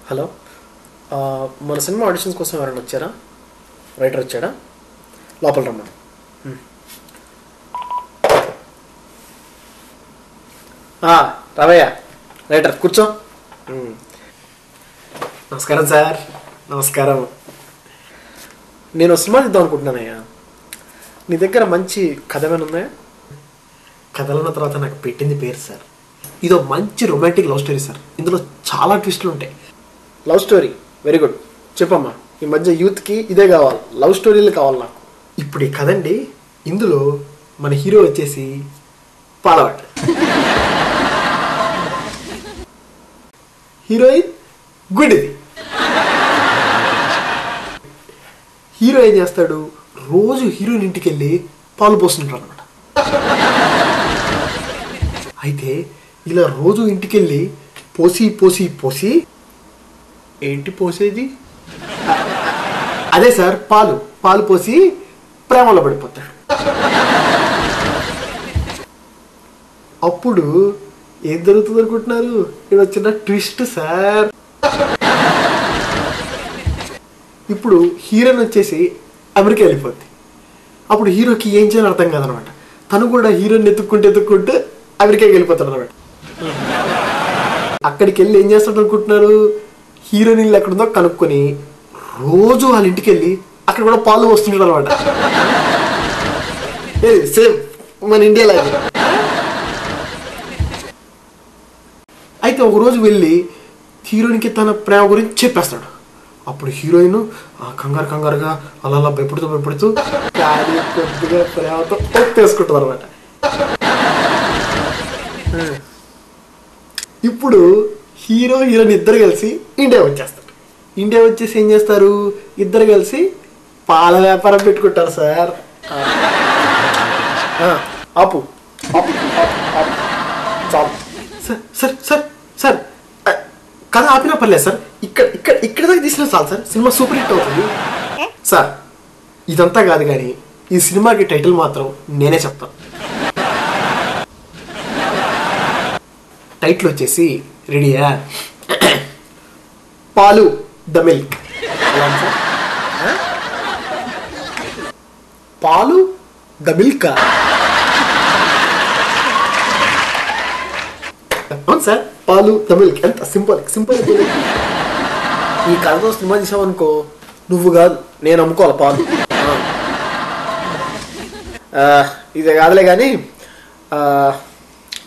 Hello, మన cinema auditions కోసం ఎవరైనా వచ్చారా? రైటర్ వచ్చాడా? లోపల రమ్మను. రావయ్య, రైటర్ కూర్చో. నమస్కారం సార్. నమస్కారం. నేను సినిమా తీద్దాం అనుకుంటున్నానయ్యా. నీ దగ్గర మంచి కథ ఏమైనా ఉన్నాయా? కథలన్న తర్వాత నాకు పెట్టింది పేరు సార్. ఇదో మంచి రొమాంటిక్ లవ్ స్టోరీ సార్. ఇందులో చాలా ట్విస్టులు ఉంటాయి. లవ్ స్టోరీ వెరీ గుడ్, చెప్పమ్మా. ఈ మధ్య యూత్కి ఇదే కావాలి, లవ్ స్టోరీలు కావాలి నాకు. ఇప్పుడు ఈ కథ అండి, ఇందులో మన హీరో వచ్చేసి పాలవాట్, హీరోయిన్ గుడ్డిది. హీరో ఏం చేస్తాడు, రోజు హీరోయిన్ ఇంటికి వెళ్ళి పాలు పోస్తుంటారు అనమాట. అయితే ఇలా రోజు ఇంటికి వెళ్ళి పోసి పోసి పోసి, ఏంటి పోసేది? అదే సార్, పాలు పాలు పోసి ప్రేమలో పడిపోతాడు. అప్పుడు ఏం జరుగుతుంది అనుకుంటున్నారు? ఇది వచ్చిన ట్విస్ట్ సార్. ఇప్పుడు హీరోయిన్ వచ్చేసి అమెరికా వెళ్ళిపోద్ది. అప్పుడు హీరోకి ఏం చేయాలని అర్థం కాదనమాట. తను కూడా హీరోయిన్ ఎత్తుక్కుంటూ అమెరికాకి వెళ్ళిపోతాడు అనమాట. అక్కడికి వెళ్ళి ఏం చేస్తాడు అనుకుంటున్నారు? హీరోయిన్ ఇల్లు ఎక్కడుందో కనుక్కొని రోజు వాళ్ళ ఇంటికి వెళ్ళి అక్కడ కూడా పాలు వస్తుంటాడు అనమాట. సేమ్ మన ఇండియాలో. అయితే ఒకరోజు వెళ్ళి హీరోయిన్కి తన ప్రేమ గురించి చెప్పేస్తాడు. అప్పుడు హీరోయిన్ కంగారుగా అలా భయపడుతూ కానీ కొద్దిగా ప్రేమతో ఒప్పేసుకుంటుంది అనమాట. ఇప్పుడు హీరోయిన్ ఇద్దరు కలిసి ఇండియా వచ్చేస్తారు. ఇండియా వచ్చేసి ఏం చేస్తారు? ఇద్దరు కలిసి పాల వ్యాపారం పెట్టుకుంటారు సార్. ఆపు చాలు సార్. సార్ సార్ కథ ఆపినా పర్లేదు సార్. ఇక్కడ దాకా తీసినా చాలు సార్, సినిమా సూపర్ హిట్ అవుతుంది సార్. ఇదంతా కాదు కానీ ఈ సినిమాకి టైటిల్ మాత్రం నేనే చెప్తాను. టైటిల్ వచ్చేసి రెడీయా? పాలు ద మిల్క్. పాలు ద మిల్క్. అవును సార్, పాలు ద మిల్క్. ఎంత సింపుల్. ఈ కథతో సినిమా తీసావనుకో, నువ్వు కాదు నేను అమ్ముకోవాలి పాలు. ఇదే కాదులే కానీ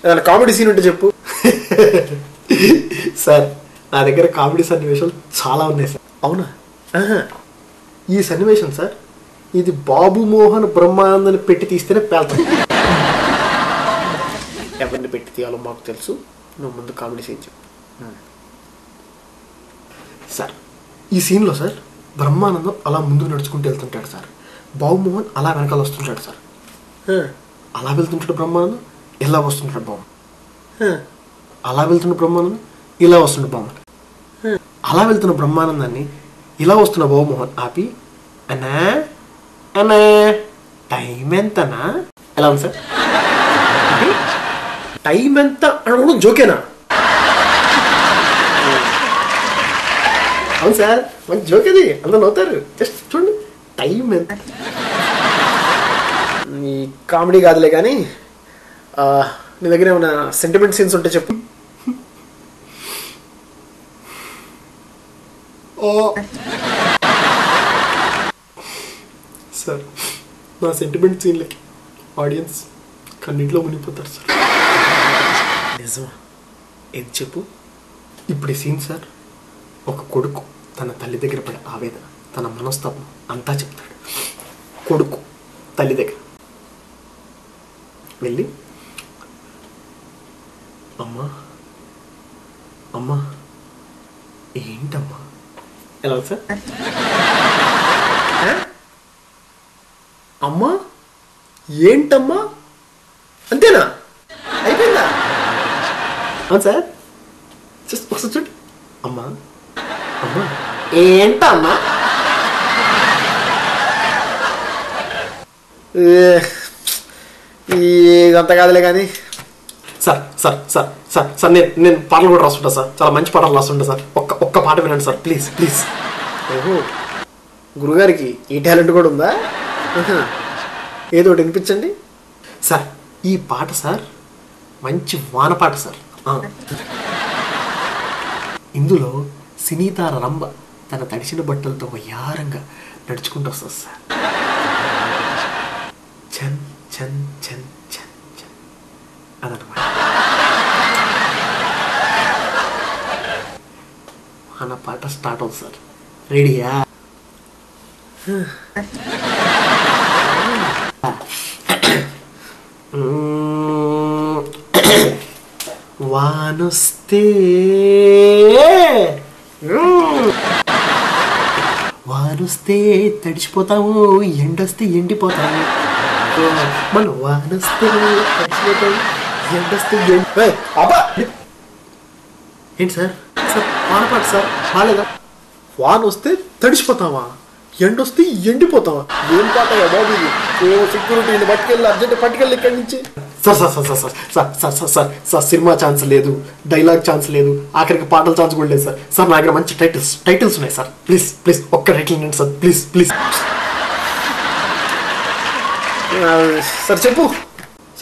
ఏదైనా కామెడీ సీన్ ఉంటే చెప్పు. సార్ నా దగ్గర కామెడీ సన్నివేశాలు చాలా ఉన్నాయి సార్. అవునా? ఈ సన్నివేశం సార్, ఇది బాబు మోహన్ బ్రహ్మానందని పెట్టి తీస్తేనే పేల్తాం. ఎవరిని పెట్టి తీయాలో మాకు తెలుసు, నువ్వు ముందు కామెడీ సీన్ చెప్పు. సార్ ఈ సీన్లో సార్ బ్రహ్మానందం అలా ముందుకు నడుచుకుంటూ వెళ్తుంటాడు సార్. బాబు మోహన్ అలా వెనకాల వస్తుంటాడు సార్. అలా వెళ్తుంటాడు బ్రహ్మానందం, ఇలా వస్తుంటాడు బాబు. అలా వెళ్తున్న బ్రహ్మానందం, ఇలా వస్తుండే బాబు. అలా వెళ్తున్న బ్రహ్మానందాన్ని ఇలా వస్తున్న బాబు మోహన్ ఆపి, అన్నా టైం ఎంతనా? ఎలా ఉంది సార్? టైం ఎంత అనడం జోకేనా? అవును సార్, మంచి జోక్ అది, అందరూ నవ్వుతారు. జస్ట్ చూడండి, టైం ఎంత. ఈ కామెడీ కాదులే కానీ నీ దగ్గర ఏమైనా సెంటిమెంట్ సీన్స్ ఉంటే చెప్పు. సార్ నా సెంటిమెంట్ సీన్లకి ఆడియన్స్ కన్నింటిలో మునిగిపోతారు సార్. నిజమా? ఏది చెప్పు. ఇప్పుడు ఈ సీన్ సార్, ఒక కొడుకు తన తల్లి దగ్గర పడే ఆవేదన, తన మనస్తాపం అంతా చెప్తాడు. కొడుకు తల్లి దగ్గర వెళ్ళి, అమ్మా అమ్మా ఏంటమ్మా? ఎలా సార్? అమ్మా ఏంటమ్మా? అంతేనా? అయిపోయిందా? అవును సార్, జస్ట్ ఒకసారి చూడు. అమ్మా అమ్మా ఏంటమ్మా? ఇదంతా కాదులే కానీ sir sir sir sir sir నేను పాటలు కూడా రాస్తుంటా సార్. చాలా మంచి పాటలు రాస్తుంటా సార్. ఒక్క ఒక్క పాట వినండి సార్, ప్లీజ్ ప్లీజ్. ఓహో, గురుగారికి ఈ టాలెంట్ కూడా ఉందా? ఏదో ఒకటి వినిపించండి సార్. ఈ పాట సార్ మంచి వాన పాట సార్. ఇందులో సినీతార రంభ తన తడిసిన బట్టలతో వయ్యారంగా నడుచుకుంటూ వస్తుంది సార్. చన్ చన్ చన్ చన్ చన్ అదనమాట. వాన పాట స్టార్ట్ అవుతుంది సార్. రెడీయా? వానొస్తే వానొస్తే తడిచిపోతాము, ఎండొస్తే ఎండిపోతాము. మనం వానొస్తే తడిచిపోతాము, ఎండొస్తే ఏంటి సార్? సార్ వాన పాట సార్ బాలేదా? వాన వస్తే తడిచిపోతావా, ఎండొస్తే ఎండిపోతావా? ఏం పాట బాబు ఇది? ఓ సెక్యూరిటీని పట్టుకెళ్ళి అర్జెంట్ పట్టుకెళ్ళి ఇక్కడి నుంచి. Sir sir sir sir sir sir sir sir sir cinema chance లేదు, డైలాగ్ ఛాన్స్ లేదు, ఆఖరికి పాటల ఛాన్స్ కూడా లేదు సార్. సార్ నా దగ్గర మంచి టైటిల్స్ ఉన్నాయి సార్. ప్లీజ్ ప్లీజ్ ఒక్క టైటిల్ ఇవ్వండి సార్, ప్లీజ్ ప్లీజ్. సార్ చెప్పు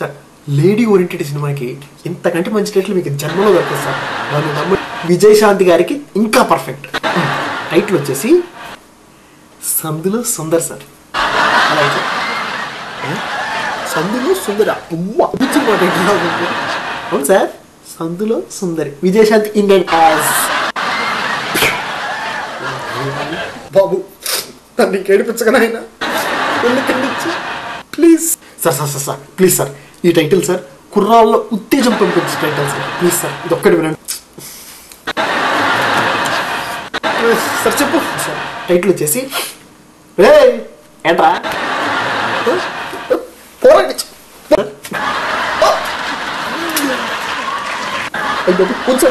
సార్. లేడీ ఓరియంటెడ్ సినిమాకి ఇంతకంటే మంచి టైటిల్ మీకు జన్మలో దొరుకుతుంది సార్. దాన్ని నమ్మ విజయశాంతి గారికి ఇంకా పర్ఫెక్ట్. టైటిల్ వచ్చేసి సందులో సుందర్ సార్. సందులో సుందర. అవును సార్, సందులో సుందరి విజయశాంతి ఇండియన్ యాజ్. బాబు నన్ను ఇంకేడిపించగా ఆయన please. Sir sir sir sir please sir, ఈ టైటిల్ సార్ కుర్రాల్లో ఉత్తేజం పంపించే టైటిల్ సార్. ప్లీజ్ సార్ ఇది ఒక్కటి వినండి సార్. చెప్పు సార్. టైటిల్ వచ్చేసి ఏంట్రా పోరాడి. కొంచెం